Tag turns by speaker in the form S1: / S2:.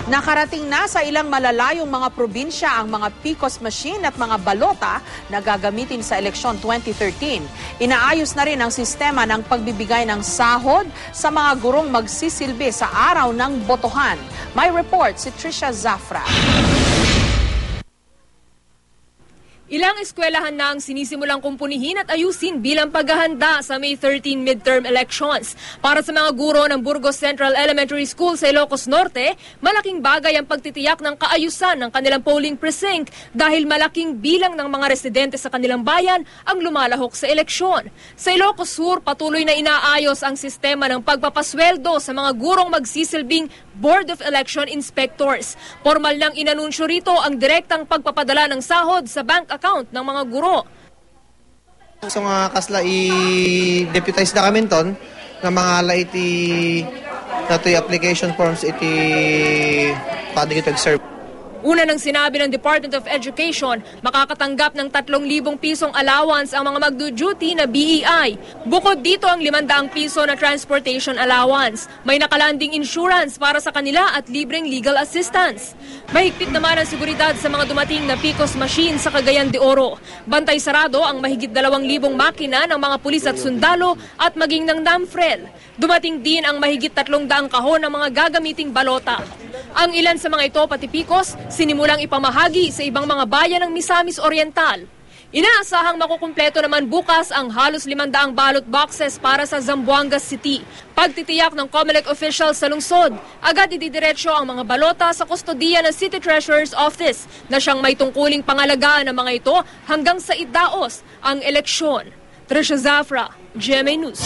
S1: Nakarating na sa ilang malalayong mga probinsya ang mga PCOS machine at mga balota na gagamitin sa eleksyon 2013. Inaayos na rin ang sistema ng pagbibigay ng sahod sa mga gurong magsisilbi sa araw ng botohan. May report si Trisha Zafra.
S2: Ilang eskwelahan na ang sinisimulang kumpunihin at ayusin bilang paghahanda sa May 13 midterm elections. Para sa mga guro ng Burgos Central Elementary School sa Ilocos Norte, malaking bagay ang pagtitiyak ng kaayusan ng kanilang polling precinct dahil malaking bilang ng mga residente sa kanilang bayan ang lumalahok sa eleksyon. Sa Ilocos Sur, patuloy na inaayos ang sistema ng pagpapasweldo sa mga gurong magsisilbing Board of Election Inspectors. Formal nang inanunsyo rito ang direktang pagpapadala ng sahod sa bank account ng mga guro.
S3: So nga kasla i-deputize na kami ton na mga laiti nato application forms iti pwede ito serve.
S2: Una nang sinabi ng Department of Education, makakatanggap ng 3,000 pisong allowance ang mga magdu-duty na BEI. Bukod dito ang 500 piso na transportation allowance. May nakalanding insurance para sa kanila at libreng legal assistance. Mahigpit naman ang seguridad sa mga dumating na PCOS machine sa Cagayan de Oro. Bantay sarado ang mahigit 2,000 makina ng mga pulis at sundalo at maging ng NAMFREL. Dumating din ang mahigit 300 kahon ng mga gagamiting balota. Ang ilan sa mga ito, pati PCOS, sinimulang ipamahagi sa ibang mga bayan ng Misamis Oriental. Inaasahang makukumpleto naman bukas ang halos 500 ballot boxes para sa Zamboanga City. Pagtitiyak ng COMELEC officials sa lungsod, agad ididiretso ang mga balota sa kustodiya ng City Treasurer's Office na siyang may tungkuling pangalagaan ng mga ito hanggang sa idaos ang eleksyon. Trisha Zafra, GMA News.